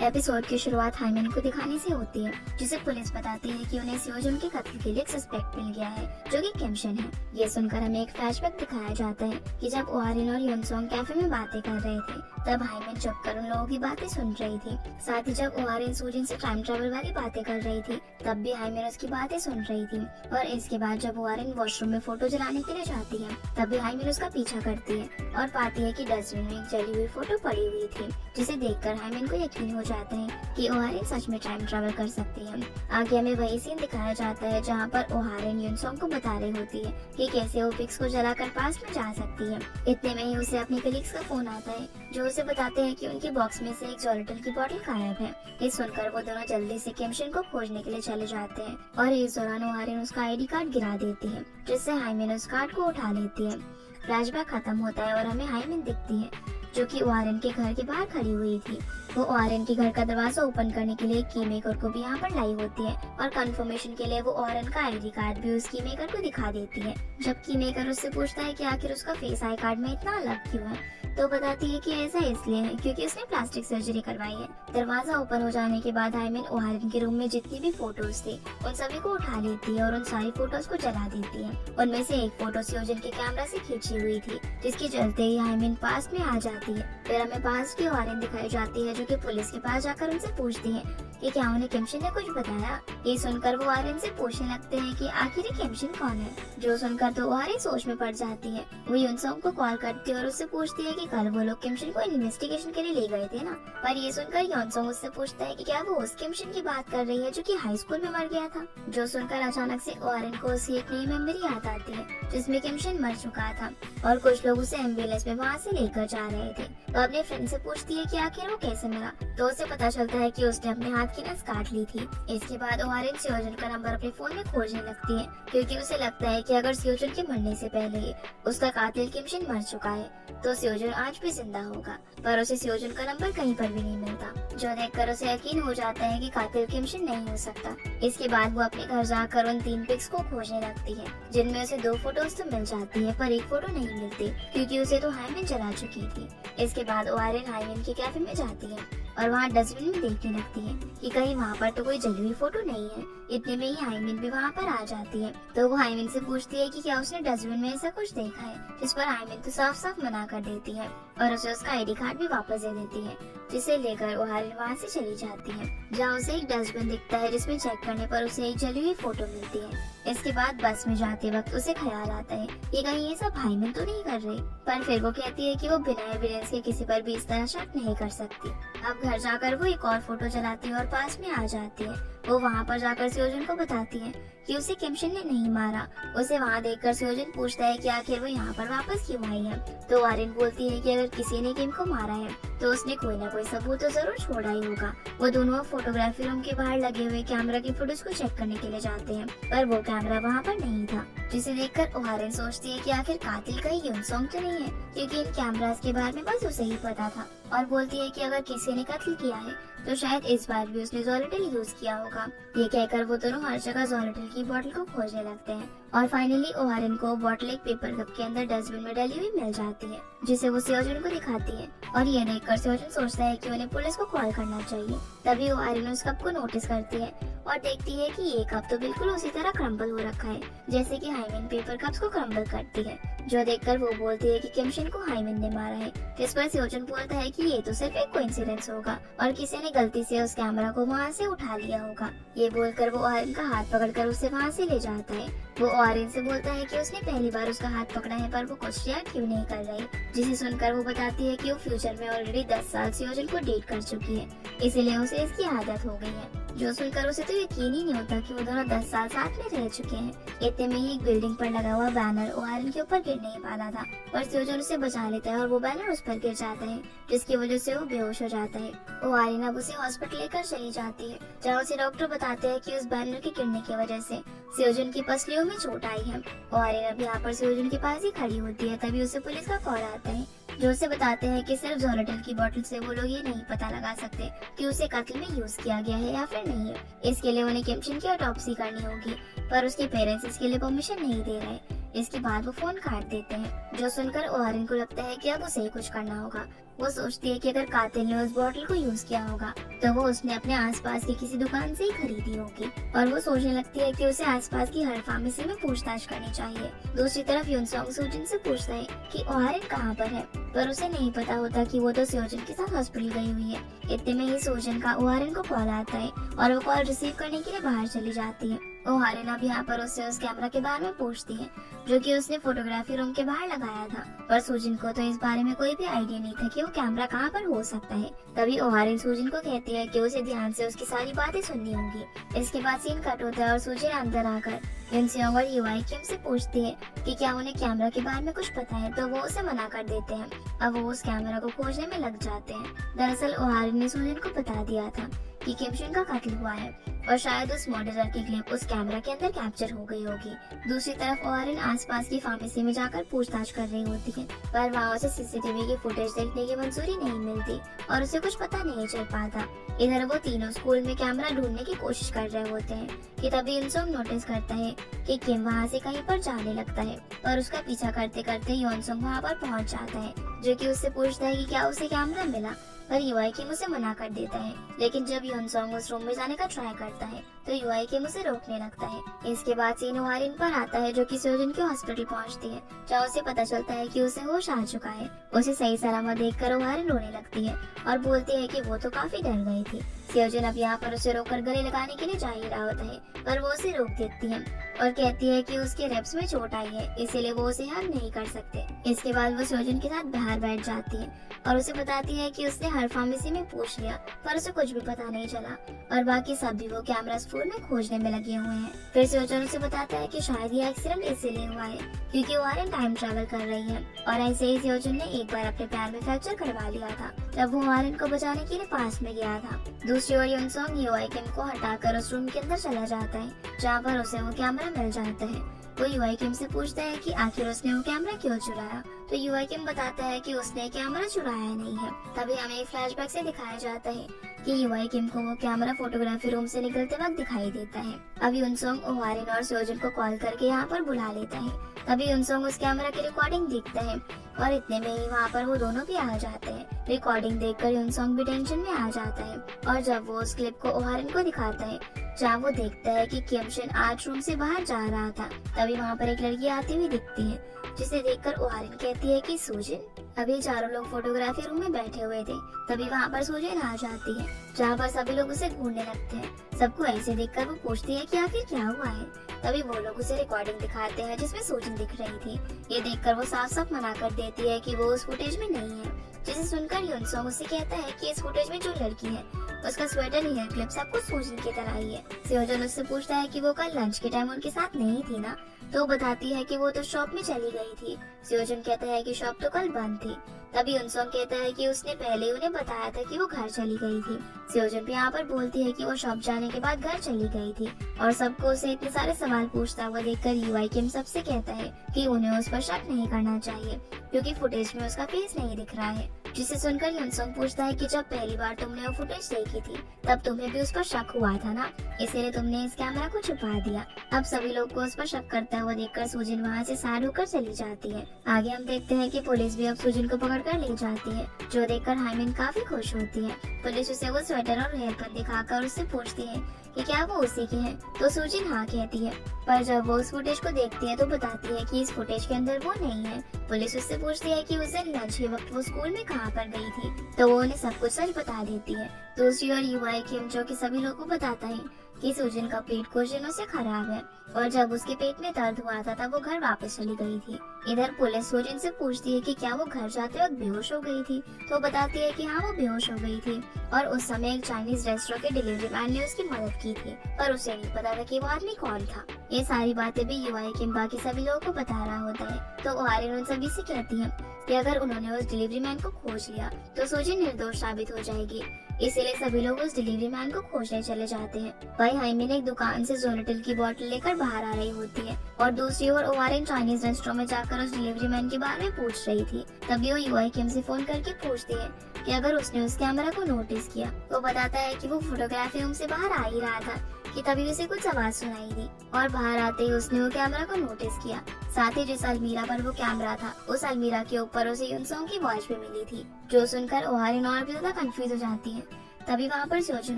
Episode की शुरुआत hymen को दिखाने से होती है, जिसे पुलिस बताती है कि उन्हें सियोजुन के कत्ल के लिए एक सस्पेक्ट मिल गया है, जो कि किमशन है। ये सुनकर हमें एक फ्लैशबैक दिखाया जाता है कि जब ओहारिन और युनसोंग कैफे में बातें कर रहे थे, तब हाइमन चुपकर उन लोगों की बातें सुन रही थी। साथ ही जब ओहारिन सूजिन से टाइम ट्रेवल वाली बातें कर रही थी, तब भी हाइमन उसकी बातें सुन रही थी। और इसके बाद जब ओहारिन वॉशरूम में फोटो जलाने के लिए जाती है, तब भी हाइमन उसका पीछा करती है और पाती है कि डस्टबिन में एक जली हुई फोटो पड़ी हुई थी, जिसे देखकर हाइमन को यकीन हो जाता है कि ओहारिन सच में टाइम ट्रैवल कर सकती है। आगे हमें वही सीन दिखाया जाता है जहाँ पर ओहारिन युनसोंग को बता रही होती है कि कैसे वो पिक्स को जलाकर पास में जा सकती है। इतने में ही उसे अपने कलीग्स का फोन आता है, जो उसे बताते हैं कि उनके बॉक्स में से एक जोलेटल की बोतल गायब है। ये सुनकर वो दोनों जल्दी से किमशन को खोजने के लिए चले जाते हैं और इस दौरान ओहारिन उसका आईडी कार्ड गिरा देती है, जिससे हाइमिन उस कार्ड को उठा लेती है। फ्लैशबैक खत्म होता है और हमें हाइमिन दिखती है, जो कि ओहारिन के घर के बाहर खड़ी हुई थी। वो ओहारिन के घर का दरवाजा ओपन करने के लिए की मेकर को भी यहाँ पर लाई होती है और कंफर्मेशन के लिए वो ओहारिन का आईडी कार्ड भी उस की मेकर को दिखा देती है। जब की मेकर उससे पूछता है कि आखिर उसका फेस आई कार्ड में इतना अलग क्यों है, तो बताती है कि ऐसा इसलिए है क्योंकि उसने प्लास्टिक सर्जरी करवाई है। दरवाजा ओपन हो जाने के बाद हाइमिन ओहारिन के रूम में जितनी भी फोटोज थी, उन सभी को उठा लेती है और उन सारी फोटोज को जला देती है। उनमें से एक फोटो सियोजुन के कैमरा से खींची हुई थी, जिसके चलते ही हाइमिन पास में आ जाती है। फिर हमें पास की ओहारिन दिखाई जाती है, जो कि पुलिस के पास जाकर उनसे पूछती है कि क्या उन्हें किमशन ने कुछ बताया। ये सुनकर वो ओहारिन से पूछने लगते हैं कि आखिर ये किमशन कौन है, जो सुनकर तो ओहारिन सोच में पड़ जाती है। वो युनसोंग को कॉल करती है और उससे पूछती है कि कल वो लोग किमशन को इन्वेस्टिगेशन के लिए ले गए थे ना। पर ये सुनकर युनसोंग उससे पूछता है कि क्या वो उस किमशन की बात कर रही है जो कि हाई स्कूल में मर गया था। जो सुनकर अचानक से ओहारिन को उसकी एक नई मेमोरी याद आती है, जिसमें किमशन मर चुका था और कुछ लोग उसे एम्बुलेंस में वहाँ से लेकर जा रहे थे। तो अपने फ्रेंड से पूछती है कि आखिर वो कैसे मरा, तो उसे पता चलता है कि उसने अपने हाथ की नस काट ली थी। इसके बाद ओहारिन सियोजुन का नंबर अपने फोन में खोजने लगती है, क्योंकि उसे लगता है कि अगर सियोजुन के मरने से पहले ही उसका कातिल किमशन मर चुका है, तो सियोजुन आज भी जिंदा होगा। पर उसे सियोजुन का नंबर कहीं पर भी नहीं मिलता, जो देखकर उसे यकीन हो जाता है कि कातिल किमशन नहीं हो सकता। इसके बाद वो अपने घर जाकर उन 3 पिक्स को खोजने लगती है, जिनमें उसे 2 फोटोज तो मिल जाती है, पर एक फोटो नहीं मिलती, क्योंकि उसे तो हाइमिन जला चुकी थी। इसके बाद ओहारिन हाइमिन के कैफे में जाती है और वहाँ डस्टबिन में देखने लगती है कि कहीं वहाँ पर तो कोई जली हुई फोटो नहीं है। इतने में ही हाइमिन भी वहाँ पर आ जाती है, तो वो हाइमिन से पूछती है कि क्या उसने डस्टबिन में ऐसा कुछ देखा है, जिस पर हाइमिन तो साफ साफ मना कर देती है और उसे उसका आईडी कार्ड भी वापस दे देती है, जिसे लेकर ओहारिन वहाँ से चली जाती है, जहाँ उसे एक डस्टबिन दिखता है, जिसमें चेक करने पर उसे एक जली हुई फोटो मिलती है। इसके बाद बस में जाते वक्त उसे ख्याल आता है कि कहीं ये सब हाइमिन तो नहीं कर रही, पर फिर वो कहती है कि वो बिना एविडेंस के किसी पर भी इस तरह शक नहीं कर सकती। अब घर जाकर वो एक और फोटो जलाती है और पास में आ जाती है। वो वहाँ पर जाकर सियोजुन को बताती है कि उसे किमशन ने नहीं मारा। उसे वहाँ देखकर सियोजुन पूछता है कि आखिर वो यहाँ पर वापस क्यों आई है, तो ओहारिन बोलती है कि अगर किसी ने किम को मारा है, तो उसने कोई ना कोई सबूत तो जरूर छोड़ा ही होगा। वो दोनों फोटोग्राफी रूम के बाहर लगे हुए कैमरा की फोटोज को चेक करने के लिए जाते हैं, पर वो कैमरा वहाँ पर नहीं था, जिसे देखकर ओहारिन सोचती है कि आखिर कातिल कहीं युनसोंग तो नहीं है, क्योंकि इन कैमरास के बारे में बस उसे ही पता था। और बोलती है कि अगर किसी ने कत्ल किया है, तो शायद इस बार भी उसने जोलेटल यूज किया होगा। ये कहकर वो दोनों हर जगह जोलेटल की बोतल को खोजने लगते हैं और फाइनली ओहारिन को बोतल एक पेपर कप के अंदर डस्टबिन में डली हुई मिल जाती है, जिसे वो सियोजुन को दिखाती है। और ये देखकर सियोजुन सोचता है कि उन्हें पुलिस को कॉल करना चाहिए। तभी ओहारिन उस कप को नोटिस करती है और देखती है कि ये कप तो बिल्कुल उसी तरह क्रम्बल हो रखा है, जैसे कि हाइमिन पेपर कप्स को क्रम्बल करती है। जो देखकर वो बोलती है कि किमशन को हाइमिन ने मारा है, जिस पर सियोजुन बोलता है कि ये तो सिर्फ एक कोइंसिडेंस होगा और किसी ने गलती से उस कैमरा को वहाँ से उठा लिया होगा। ये बोलकर वो ओहारिन का हाथ पकड़कर उसे वहाँ से ले जाता है। वो ओहारिन से बोलता है कि उसने पहली बार उसका हाथ पकड़ा है, पर वो कुछ रिएक्ट क्यों नहीं कर रही, जिसे सुनकर वो बताती है कि वो फ्यूचर में ऑलरेडी 10 साल सियोजुन को डेट कर चुकी है, इसीलिए उसे इसकी आदत हो गई है। जो सुनकर उसे तो यकीन ही नहीं होता कि वो दोनों 10 साल साथ में रह चुके हैं। इतने में ही एक बिल्डिंग पर लगा हुआ बैनर ओहारिन के ऊपर गिरने ही वाला था, पर सियोजुन उसे बचा लेता है और वो बैनर उस पर गिर जाता है, जिसकी वजह से वो बेहोश हो जाता है। ओहारिन अब उसे हॉस्पिटल लेकर चली जाती है, जहाँ उसे डॉक्टर बताते हैं कि उस बैनर के गिरने की वजह से सियोजुन की पसलियों में चोट आई है। ओहारिन अब यहाँ पर सियोजुन के पास ही खड़ी होती है, तभी उसे पुलिस का कॉल आता है, जो उसे बताते हैं कि सिर्फ जोलेटल की बोतल से वो लोग ये नहीं पता लगा सकते कि उसे कत्ल में यूज किया गया है या फिर नहीं है। इसके लिए उन्हें किमशन की ऑटोप्सी करनी होगी, पर उसके पेरेंट्स इसके लिए परमिशन नहीं दे रहे। इसके बाद वो फोन काट देते हैं, जो सुनकर ओहारिन को लगता है कि अब उसे ही कुछ करना होगा। वो सोचती है कि अगर कातिल ने उस बोतल को यूज किया होगा तो वो उसने अपने आसपास की किसी दुकान से ही खरीदी होगी, और वो सोचने लगती है कि उसे आसपास की हर फार्मेसी में पूछताछ करनी चाहिए। दूसरी तरफ युनसोंग सूजिन से पूछता है कि ओहारिन कहाँ पर है, पर उसे नहीं पता होता कि वो तो सेओजिन के साथ हॉस्पिटल गई हुई है। इतने में ही सूजिन का ओहारिन को कॉल आता है और वो कॉल रिसीव करने के लिए बाहर चली जाती है। ओहारिन अब यहाँ पर उससे उस कैमरा के बारे में पूछती है जो कि उसने फोटोग्राफी रूम के बाहर लगाया था, पर सूजिन को तो इस बारे में कोई भी आइडिया नहीं था कि वो कैमरा कहाँ पर हो सकता है। तभी ओहारिन सूजिन को कहती है कि उसे ध्यान से उसकी सारी बातें सुननी होंगी। इसके बाद सीन कट होता है और सूजिन अंदर आकर युनसोंग और यूआई किम से पूछती है कि क्या उन्हें कैमरा के बारे में कुछ पता है, तो वो उसे मना कर देते हैं। अब वो उस कैमरा को खोजने में लग जाते हैं। दरअसल ओहारिन ने सूजिन को बता दिया था कि किमशन का कत्ल हुआ है और शायद उस मॉडलर की क्लिप उस कैमरा के अंदर कैप्चर हो गई होगी। दूसरी तरफ ओहारिन आसपास की फार्मेसी में जाकर पूछताछ कर रही होती है, पर वहाँ उसे सीसीटीवी की फुटेज देखने की मंजूरी नहीं मिलती और उसे कुछ पता नहीं चल पाता। इधर वो तीनों स्कूल में कैमरा ढूंढने की कोशिश कर रहे होते हैं कि तभी युनसोंग नोटिस करता है कि किम वहाँ से कहीं पर जाने लगता है, और उसका पीछा करते करते युनसोंग वहाँ पर पहुँच जाता है, जो कि उससे पूछता है कि क्या उसे कैमरा मिला, पर यूआई किम उसे मना कर देता है। लेकिन जब युनसोंग उस रूम में जाने का ट्राई करता है तो यूआई किम उसे रोकने लगता है। इसके बाद सीन ओहारिन पर आता है, जो कि सेओजिन के हॉस्पिटल पहुंचती है, जहाँ उसे पता चलता है कि उसे होश आ चुका है। उसे सही सलामत देखकर ओहारिन रोने लगती है और बोलती है कि वो तो काफी डर गई थी। सेओजिन अब यहाँ पर उसे रोककर गले लगाने के लिए जा ही रहा होता है, पर वो उसे रोक देती है और कहती है कि उसके रिब्स में चोट आई है, इसीलिए वो उसे हग नहीं कर सकते। इसके बाद वो सेओजिन के साथ बाहर बैठ जाती है और उसे बताती है कि उसने हर फार्मेसी में पूछ लिया, पर उसे कुछ भी पता नहीं चला और बाकी सब भी वो कैमरा स्कूल में खोजने में लगे हुए हैं। फिर सेओजिन उसे बताता है कि शायद ये एक्सीडेंट इसीलिए हुआ है क्योंकि ओहारिन टाइम ट्रैवल कर रही है, और ऐसे ही सेओजिन ने एक बार अपने पैर में फ्रैक्चर करवा लिया था जब वो ओहारिन को बचाने के लिए पास में गया था। दूसरी ओर युनसोंग यूआई किम को हटाकर उस रूम के अंदर चला जाता है, जहाँ पर उसे वो कैमरा मिल जाता है। वो यूआई किम से पूछता है कि आखिर उसने वो कैमरा क्यों चुराया, तो यूआई किम बताता है कि उसने कैमरा चुराया नहीं है। तभी हमें एक फ्लैशबैक से दिखाया जाता है कि यूआई किम को वो कैमरा फोटोग्राफी रूम से निकलते वक्त दिखाई देता है। अब युनसोंग ओहारिन और सेओजिन को कॉल करके यहाँ पर बुला लेता है। तभी युनसोंग उस कैमरा की रिकॉर्डिंग देखता है और इतने में ही वहाँ पर वो दोनों भी आ जाते हैं। रिकॉर्डिंग देखकर युनसोंग भी टेंशन में आ जाता है, और जब वो उस क्लिप को ओहारिन को दिखाता है जहाँ वो देखता है कि किमशन आज रूम से बाहर जा रहा था, तभी वहाँ पर एक लड़की आती हुई दिखती है, जिसे देखकर ओहारिन कहती है कि सूजिन। अभी चारों लोग फोटोग्राफी रूम में बैठे हुए थे, तभी वहाँ पर सूजिन आ जाती है, जहाँ पर सभी लोग उसे ढूंढने लगते हैं। सबको ऐसे देखकर वो पूछती है कि आखिर क्या हुआ है। तभी वो लोग उसे रिकॉर्डिंग दिखाते हैं जिसमें सूजिन दिख रही थी। ये देखकर वो साफ साफ मना कर देती है कि वो उस फुटेज में नहीं है, जिसे सुनकर युनसोंग उससे कहता है कि इस फुटेज में जो लड़की है उसका स्वेटर हेयर क्लिप सब कुछ सूजिन की तरह ही है। सेओजिन उससे पूछता है कि वो कल लंच के टाइम उनके साथ नहीं थी ना, तो वो बताती है कि वो तो शॉप में चली गई थी। सेओजिन कहता है कि शॉप तो कल बंद थी। तभी युनसोंग कहता है कि उसने पहले ही उन्हें बताया था कि वो घर चली गई थी। सेओजिन भी यहाँ पर बोलती है कि वो शॉप जाने के बाद घर चली गई थी, और सबको उसे इतने सारे सवाल पूछता हुआ देखकर यूआई किम सबसे कहता है कि उन्हें उस पर शक नहीं करना चाहिए क्योंकि फुटेज में उसका फेस नहीं दिख रहा है। जिसे सुनकर युनसोंग पूछता है कि जब पहली बार तुमने वो फुटेज देखी थी तब तुम्हें भी उस पर शक हुआ था ना, इसीलिए तुमने इस कैमरा को छुपा दिया। अब सभी लोग को उस पर शक करता हुआ देखकर सूजिन वहाँ से सैड होकर चली जाती है। आगे हम देखते हैं कि पुलिस भी अब सूजिन को पकड़ कर ले जाती है, जो देखकर हाइमिन काफी खुश होती है। पुलिस उसे वो स्वेटर और हेयर पिन दिखाकर उससे पूछती है कि क्या वो उसी की है, तो सूजिन हाँ कहती है, पर जब वो उस फुटेज को देखती है तो बताती है कि इस फुटेज के अंदर वो नहीं है। पुलिस उससे पूछती है कि उस दिन लंच के वक्त वो स्कूल में कहाँ पर गई थी, तो वो उन्हें सब कुछ सच बता देती है। दूसरी ओर यूआई किम, जो कि सभी लोगों को बताता है कि सूजिन का पेट कुछ दिनों से खराब है और जब उसके पेट में दर्द हुआ था तब वो घर वापस चली गई थी। इधर पुलिस सूजिन से पूछती है कि क्या वो घर जाते वक्त बेहोश हो गई थी, तो बताती है कि हाँ वो बेहोश हो गई थी और उस समय एक चाइनीज रेस्टोरेंट के डिलीवरी मैन ने उसकी मदद की थी, पर उसे नहीं पता था कि वो आदमी कौन था। ये सारी बातें भी यूआई किम बाकी सभी लोगों को बता रहा होता है, तो ओहारिन उन सभी से कहती है कि अगर उन्होंने उस डिलीवरी मैन को खोज लिया तो सूजिन निर्दोष साबित हो जाएगी, इसीलिए सभी लोग उस डिलीवरी मैन को खोजने चले जाते हैं। भाई हाइमिन एक दुकान से जोनेटिल की बोतल लेकर बाहर आ रही होती है और दूसरी ओर ओहारिन चाइनीज रेस्टोरेंट में जाकर उस डिलीवरी मैन के बारे में पूछ रही थी। तभी वो यूआई किम से फोन करके पूछती है कि अगर उसने उस कैमरा को नोटिस किया। वो बताता है कि वो फोटोग्राफी रूम से बाहर आ ही रहा था कि तभी उसे कुछ आवाज सुनाई दी और बाहर आते ही उसने वो कैमरा को नोटिस किया। साथ ही जिस अलमीरा पर वो कैमरा था, उस अलमीरा के ऊपर उसे यूनसोंग की वॉच भी मिली थी, जो सुनकर ओ हारिन और भी ज्यादा कंफ्यूज हो जाती है। तभी वहाँ पर सोजुन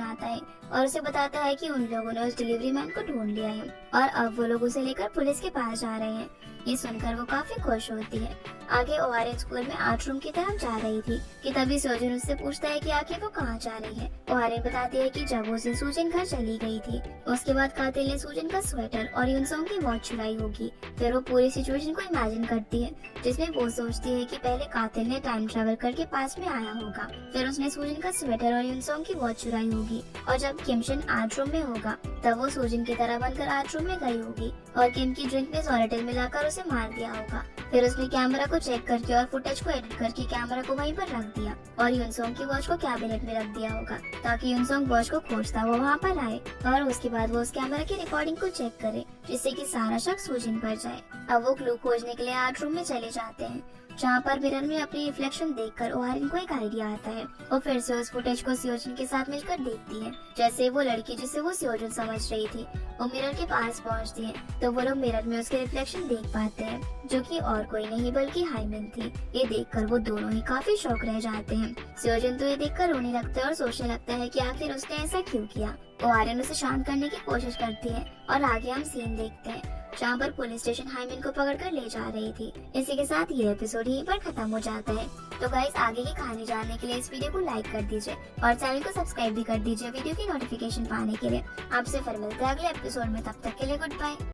आता है और उसे बताता है कि उन लोगों ने उस डिलीवरी मैन को ढूंढ लिया है और अब वो लोग उसे लेकर पुलिस के पास जा रहे हैं। ये सुनकर वो काफी खुश होती है। आगे ओ हारिन स्कूल में आर्ट रूम की तरफ जा रही थी कि तभी सोजुन उससे पूछता है कि आखिर वो कहाँ जा रही है। ओ हारिन बताती है कि जब उसे सूजन घर चली गई थी, उसके बाद कातिल ने सूजन का स्वेटर और यूनसोंग की वॉच चुराई होगी। फिर वो पूरी सिचुएशन को इमेजिन करती है, जिसमें वो सोचती है कि पहले कातिल ने टाइम ट्रेवल करके पास में आया होगा, फिर उसने सूजन का स्वेटर और यूनसोंग की वॉच चुराई होगी और जब किमशन आर्ट रूम में होगा तब वो सूजन की तरह बनकर आर्ट रूम में गई होगी और किम की ड्रिंक में सोरेटिल मिलाकर उसे मार दिया होगा। फिर उसने कैमरा को चेक करके और फुटेज को एडिट करके कैमरा को वहीं पर रख दिया और यूनसोंग की वॉच को कैबिनेट में रख दिया होगा ताकि यूनसोंग वॉच को खोजता हुआ वहाँ पर आए और उसके बाद वो उस कैमरा की रिकॉर्डिंग को चेक करे, जिससे कि सारा शक सूजन पर जाए। अब वो क्लू खोजने के लिए आर्ट रूम में चले जाते हैं, जहाँ पर मिरर में अपनी रिफ्लेक्शन देखकर ओ हारिन को एक आइडिया आता है। वो फिर से उस फुटेज को सियोजुन के साथ मिलकर देखती है, जैसे वो लड़की जिसे वो सियोजुन समझ रही थी वो मिरर के पास पहुँचती है तो वो लोग मिरर में उसके रिफ्लेक्शन देख पाते हैं, जो कि और कोई नहीं बल्कि हाइमिन थी। ये देखकर वो दोनों ही काफी शॉक रह जाते हैं। सियोजुन तो ये देखकर रोने लगता है और सोचने लगता है कि आखिर उसने ऐसा क्यों किया। ओ हारिन उसे शांत करने की कोशिश करती है और आगे हम सीन देखते हैं जहाँ पर पुलिस स्टेशन हाइमिन को पकड़कर ले जा रही थी। इसी के साथ ये एपिसोड यहीं पर खत्म हो जाता है। तो गाइस, आगे की कहानी जानने के लिए इस वीडियो को लाइक कर दीजिए और चैनल को सब्सक्राइब भी कर दीजिए वीडियो की नोटिफिकेशन पाने के लिए। आपसे फिर मिलते हैं अगले एपिसोड में, तब तक के लिए गुड बाय।